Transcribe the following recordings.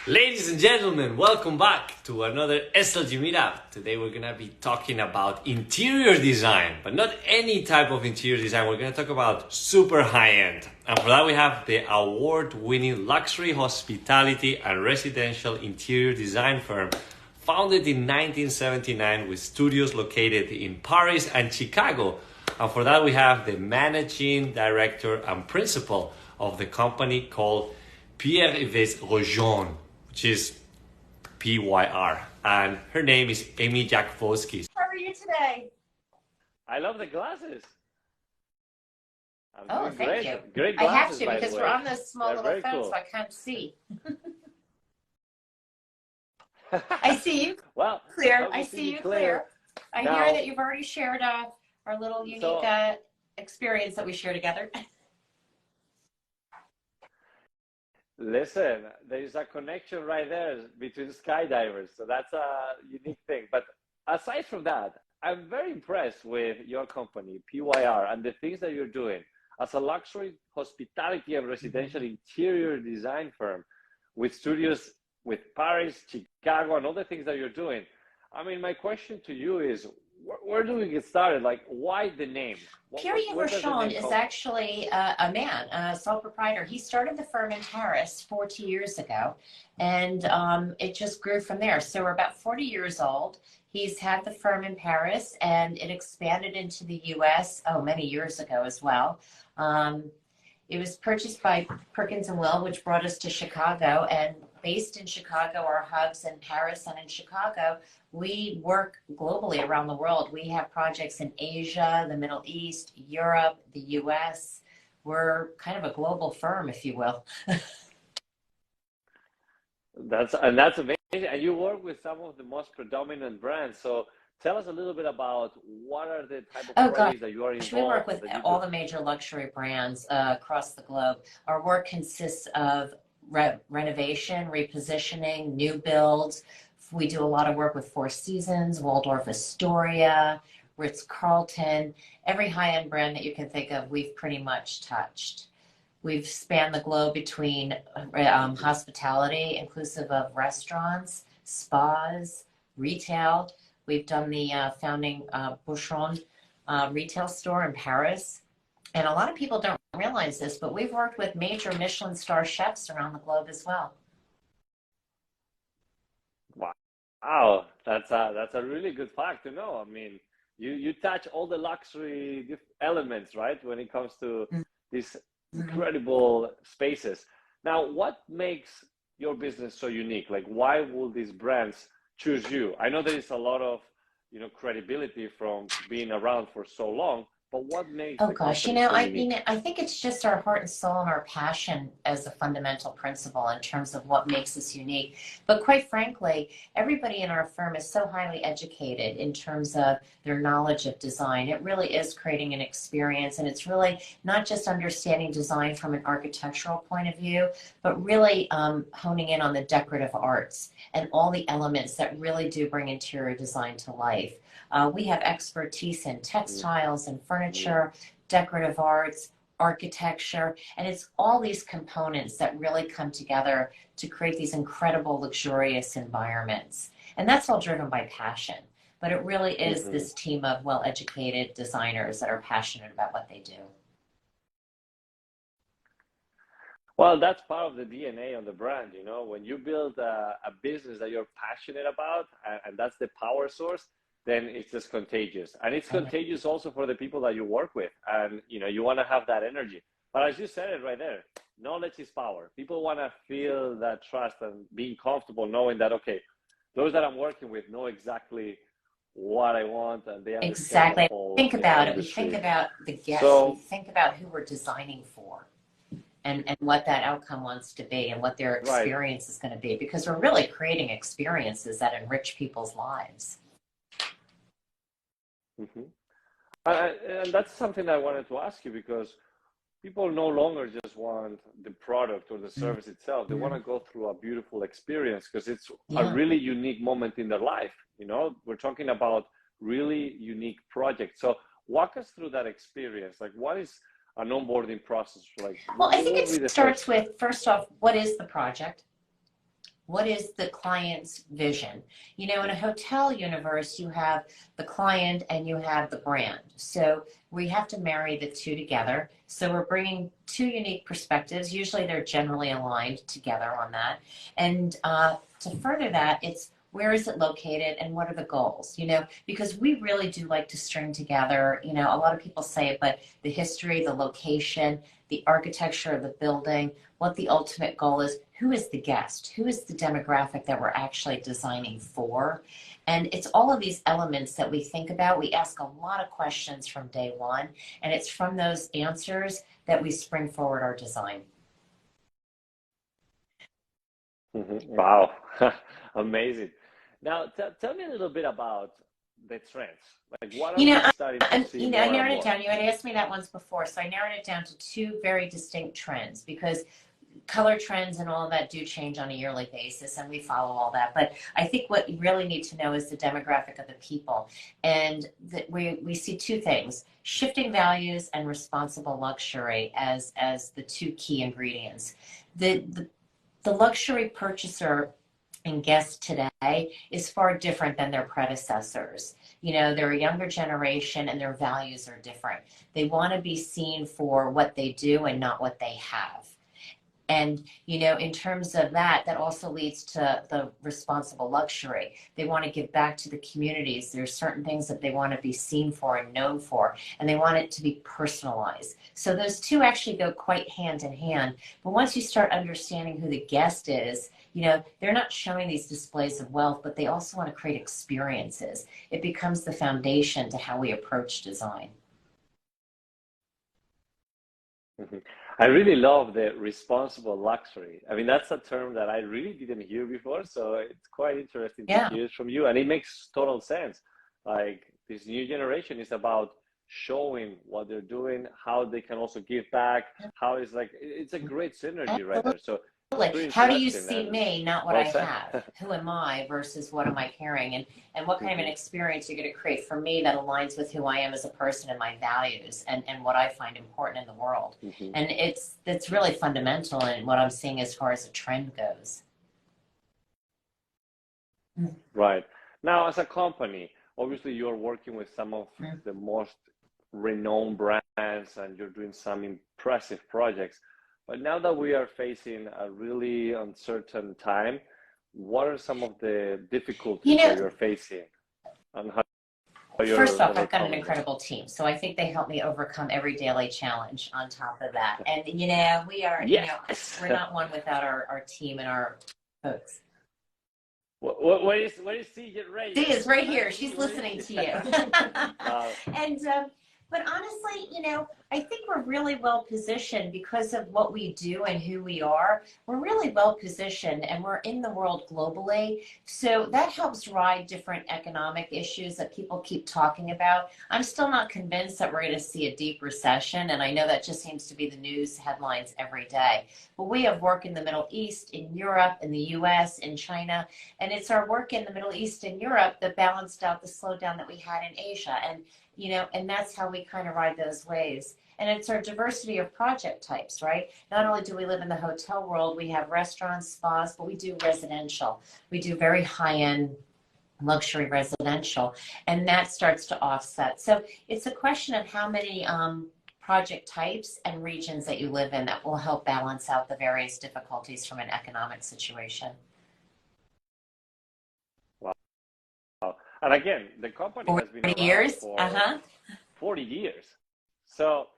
Ladies and gentlemen, welcome back to another SLG meetup. Today we're gonna be talking about interior design, but not any type of interior design. We're gonna talk about super high-end. And for that we have the award-winning luxury hospitality and residential interior design firm founded in 1979 with studios located in Paris and Chicago. And for that we have the managing director and principal of the company called Pierre-Yves Rochon, which is PYR, and her name is Amy Jakubowski. How are you today? I love the glasses. Oh, thank you. Great I have glasses, to by because the we're way. on this small They're little very phone, cool. so I can't see. I see you Well, clear. help I me see you clear. clear. I hear Now, that you've already shared our little unique so experience that we share together. listen, there is a connection right there between skydivers, so that's a unique thing. But aside from that, I'm very impressed with your company, PYR, and the things that you're doing as a luxury hospitality and residential interior design firm with studios with Paris, Chicago, and all the things that you're doing. I mean, my question to you is, where do we get started? Like, why the name? Pierre-Yves Where does the name Rochon is come from? actually a man, a sole proprietor. He started the firm in Paris 40 years ago, and it just grew from there. So we're about 40 years old. He's had the firm in Paris, and it expanded into the U.S. Many years ago as well. Um, it was purchased by Perkins and Will, which brought us to Chicago, and based in Chicago, our hubs in Paris and in Chicago. We work globally around the world. We have projects in Asia, the Middle East, Europe, the US. We're kind of a global firm, if you will. That's amazing. And you work with some of the most predominant brands. So tell us a little bit about what are the type of Oh gosh, projects that you are we work involved with that you all do. the major luxury brands across the globe. Our work consists of renovation, repositioning, new builds. We do a lot of work with Four Seasons, Waldorf Astoria, Ritz-Carlton. Every high-end brand that you can think of, we've pretty much touched. We've spanned the globe between hospitality, inclusive of restaurants, spas, retail. We've done the founding Boucheron retail store in Paris. And a lot of people don't realize this, but we've worked with major Michelin star chefs around the globe as well. Wow, that's a really good fact to know. I mean, you touch all the luxury elements, right? When it comes to these Mhm. incredible spaces. Now, what makes your business so unique? Like, why will these brands choose you? I know there is a lot of, credibility from being around for so long, but what makes Oh the gosh, company so unique? I think it's just our heart and soul and our passion as a fundamental principle in terms of what makes us unique. But quite frankly, everybody in our firm is so highly educated in terms of their knowledge of design. It really is creating an experience, and it's really not just understanding design from an architectural point of view, but really honing in on the decorative arts and all the elements that really do bring interior design to life. We have expertise in Mm, textiles and mm, furniture, decorative arts, architecture, and it's all these components that really come together to create these incredible, luxurious environments. And that's all driven by passion. But it really is mhm. this team of well-educated designers that are passionate about what they do. Well, that's part of the DNA of the brand, when you build a business that you're passionate about, and that's the power source, then it's just contagious. And it's contagious also for the people that you work with. And, you want to have that energy. But as you said it right there, knowledge is power. People want to feel that trust and being comfortable knowing that, okay, those that I'm working with know exactly what I want and they understand the Exactly. whole, Think about it. We think industry. about the guests. We So, think about who we're designing for. And what that outcome wants to be and what their right. experience is going to be, because we're really creating experiences that enrich people's lives. Mhm. And that's something I wanted to ask you because people no longer just want the product or the service itself. They want Mhm. to go through a beautiful experience because it's a Yeah. really unique moment in their life. We're talking about really unique projects. So walk us through that experience. Like, what is an onboarding process like? Well, I What think will it be the starts first? with, first off, what is the project? What is the client's vision? You know, in a hotel universe, you have the client and you have the brand. So we have to marry the two together. So we're bringing two unique perspectives. Usually they're generally aligned together on that. And to further that, it's where is it located and what are the goals? You know, because we really do like to string together, you know, a lot of people say it, but the history, the location, the architecture of the building, what the ultimate goal is, who is the guest, who is the demographic that we're actually designing for. And it's all of these elements that we think about. We ask a lot of questions from day one, and it's from those answers that we spring forward our design. Wow, amazing. Now, tell me a little bit about the trends. Like, what are You we know, starting to see you know, I more and narrowed it more? down. You had asked me that once before, so I narrowed it down to two very distinct trends because color trends and all of that do change on a yearly basis, and we follow all that. But I think what you really need to know is the demographic of the people. And that we see two things: shifting values and responsible luxury as the two key ingredients. The luxury purchaser and guest today is far different than their predecessors. You know, they're a younger generation and their values are different. They want to be seen for what they do and not what they have. And, you know, in terms of that, that also leads to the responsible luxury. They want to give back to the communities. There's certain things that they want to be seen for and known for, and they want it to be personalized. So those two actually go quite hand in hand. But once you start understanding who the guest is, you know, they're not showing these displays of wealth, but they also want to create experiences. It becomes the foundation to how we approach design. Mhm. I really love the responsible luxury. I mean, that's a term that I really didn't hear before, so it's quite interesting to Yeah. hear it from you, and it makes total sense. Like, this new generation is about showing what they're doing, how they can also give back, how it's like it's a great synergy right there. So it's pretty How do you interesting see and me, not what well I said. have? Who am I versus what am I carrying? And what kind of an Mhm, experience you're going to create for me that aligns with who I am as a person and my values and what I find important in the world. mhm. And it's really fundamental in what I'm seeing as far as a trend goes. Right. Now, as a company, obviously you're working with some of Mhm. the most renowned brands and you're doing some impressive projects. But now that we are facing a really uncertain time, what are some of the You difficulties that know, you're facing and how first you're off, I've got an overcoming them? incredible team. So I think they help me overcome every daily challenge on top of that. And, you know, we are, you know, Yes. we're not one without our team and our folks. Where is CJ She Reyes? is right Hi, here. She's CJ listening Reyes. to you. Uh, and but honestly, you know, I think we're really well positioned because of what we do and who we are. We're really well positioned and we're in the world globally. So that helps ride different economic issues that people keep talking about. I'm still not convinced that we're going to see a deep recession. And I know that just seems to be the news headlines every day. But we have work in the Middle East, in Europe, in the US, in China. And it's our work in the Middle East and Europe that balanced out the slowdown that we had in Asia. And, you know, and that's how we kind of ride those waves. And it's our diversity of project types, right? Not only do we live in the hotel world, we have restaurants, spas, but we do residential. We do very high-end luxury residential, and that starts to offset. So it's a question of how many project types and regions that you live in that will help balance out the various difficulties from an economic situation. wow. And again, the company has been 40 around years? for Uh-huh. 40 years. So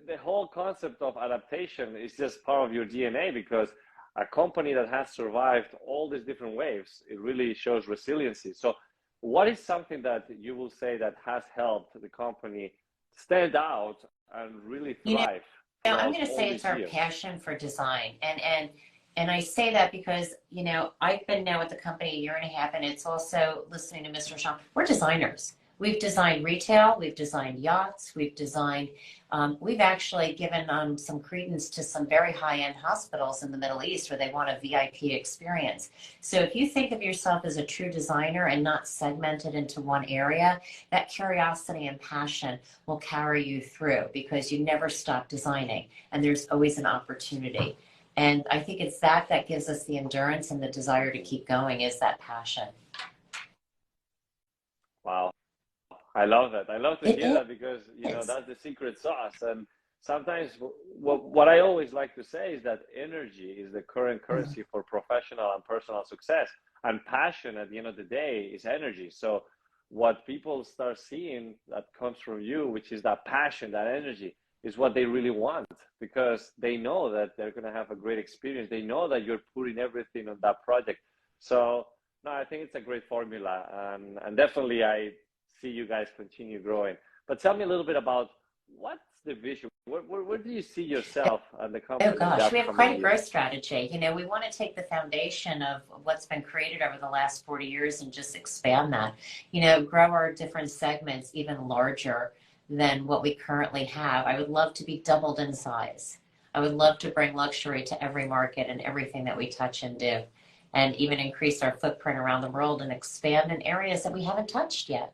the whole concept of adaptation is just part of your DNA because a company that has survived all these different waves, it really shows resiliency. So what is something that you will say that has helped the company stand out and really You thrive know, I'm throughout going to all say it's these our years? passion for design. And I say that because, you know, I've been now with the company a year and a half, and it's also listening to Mr. Rochon. We're designers. We've designed retail, we've designed yachts, we've actually given some credence to some very high-end hospitals in the Middle East where they want a VIP experience. So if you think of yourself as a true designer and not segmented into one area, that curiosity and passion will carry you through because you never stop designing and there's always an opportunity. And I think it's that that gives us the endurance and the desire to keep going, is that passion. Wow. I love that. I love to It hear that because, is. that's the secret sauce. And sometimes what I always like to say is that energy is the current Mhm. currency for professional and personal success. And passion at the end of the day is energy. So what people start seeing that comes from you, which is that passion, that energy, is what they really want because they know that they're going to have a great experience. They know that you're putting everything on that project. So, no, I think it's a great formula. And definitely, I see you guys continue growing. But tell me a little bit about what's the vision? Where do you see yourself and the Oh company in the gosh, we have upcoming quite a years? growth strategy. We want to take the foundation of what's been created over the last 40 years and just expand that. Grow our different segments even larger than what we currently have. I would love to be doubled in size. I would love to bring luxury to every market and everything that we touch and do, and even increase our footprint around the world and expand in areas that we haven't touched yet,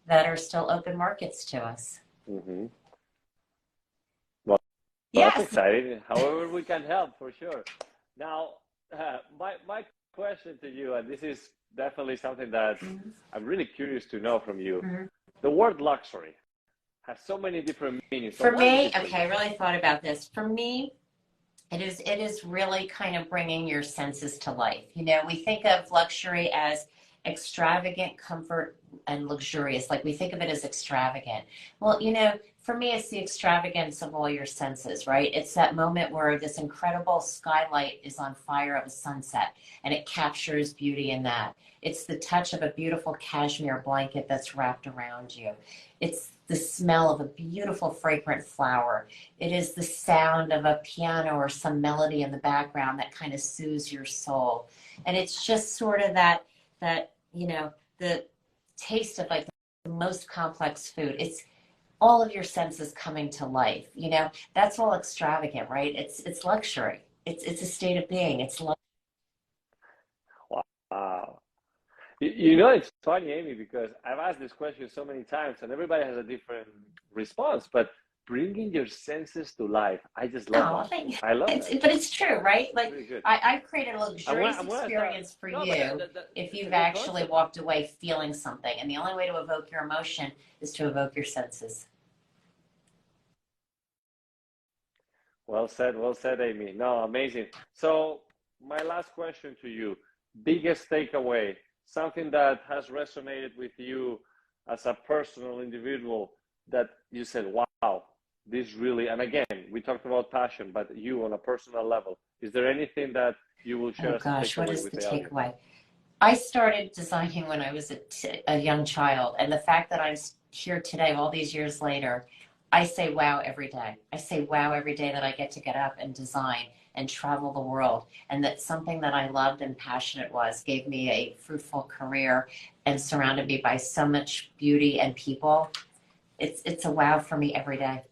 that are still open markets to us. Mm-hmm. Well, that's Yes. exciting. However, we can help for sure. Now, my question to you, and this is definitely something that Mhm. I'm really curious to know from you. Mhm. The word luxury has so many different meanings. So, For what is me, it for okay, you? I really thought about this. For me, it is really kind of bringing your senses to life. We think of luxury as extravagant comfort and luxurious. Like we think of it as extravagant. Well, for me, it's the extravagance of all your senses, right? It's that moment where this incredible skylight is on fire of a sunset and it captures beauty in that. It's the touch of a beautiful cashmere blanket that's wrapped around you. It's the smell of a beautiful fragrant flower. It is the sound of a piano or some melody in the background that kind of soothes your soul. And it's just sort of the taste of like the most complex food. It's all of your senses coming to life. That's all extravagant, right? It's luxury. It's a state of being. It's Wow. It's funny, Amy, because I've asked this question so many times and everybody has a different response, but bringing your senses to life, I just love Oh, that. thank you. I love that. But it's true, right? It's Like really good. I've created a luxurious I'm gonna start. experience for No, but you if it's a you've great actually concept. walked away feeling something. And the only way to evoke your emotion is to evoke your senses. Well said, Amy. No, amazing. So, my last question to you, biggest takeaway, something that has resonated with you as a personal individual that you said, wow, this really, and again, we talked about passion, but you on a personal level, is there anything that you will Oh share as a gosh, what takeaway is with the the audience? takeaway? I started designing when I was a young child, and the fact that I'm here today, all these years later, I say wow every day. I say wow every day that I get to get up and design and travel the world, and that something that I loved and passionate was gave me a fruitful career and surrounded me by so much beauty and people. It's a wow for me every day.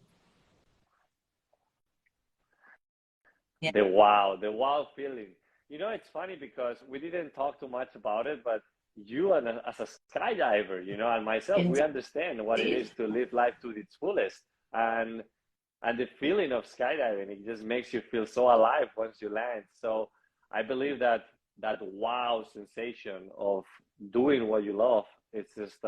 Yeah. The wow feeling. It's funny because we didn't talk too much about it, but you and as a skydiver, and myself, we understand what it Indeed. is to live life to its fullest. And the feeling of skydiving, it just makes you feel so alive once you land. So I believe that that wow sensation of doing what you love, it's just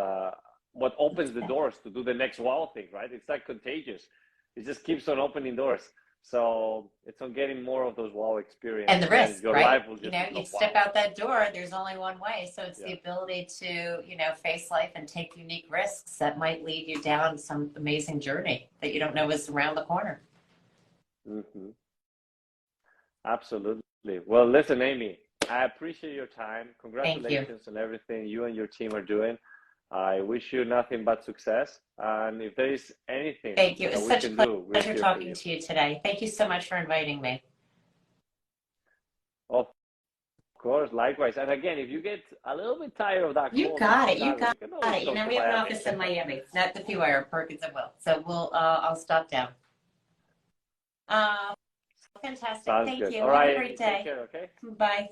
what opens the doors to do the next wow thing, right? It's like contagious. It just keeps on opening doors. So it's on getting more of those wow experience, And the and then risk, your right? life will You just know, become you step wow. out that door, there's only one way. So it's the Yeah. ability to, face life and take unique risks that might lead you down some amazing journey that you don't know is around the corner. Hmm. Absolutely. Well, listen, Amy, I appreciate your time. Thank you. Congratulations on everything you and your team are doing. I wish you nothing but success. And if there is anything Thank you. that It's we such a can do, we're pleasure here for talking you. to you today. Thank you so much for inviting me. Of course, likewise. And again, if you get a little bit tired of that You cold in got it. You Chicago, got you can always it. come to We have an Miami. office in Miami. Not the few are Perkins and Will. So I'll stop down. Uh, Fantastic. Sounds Thank good. you. All Have a right, great Amy, take day. care, okay? Bye.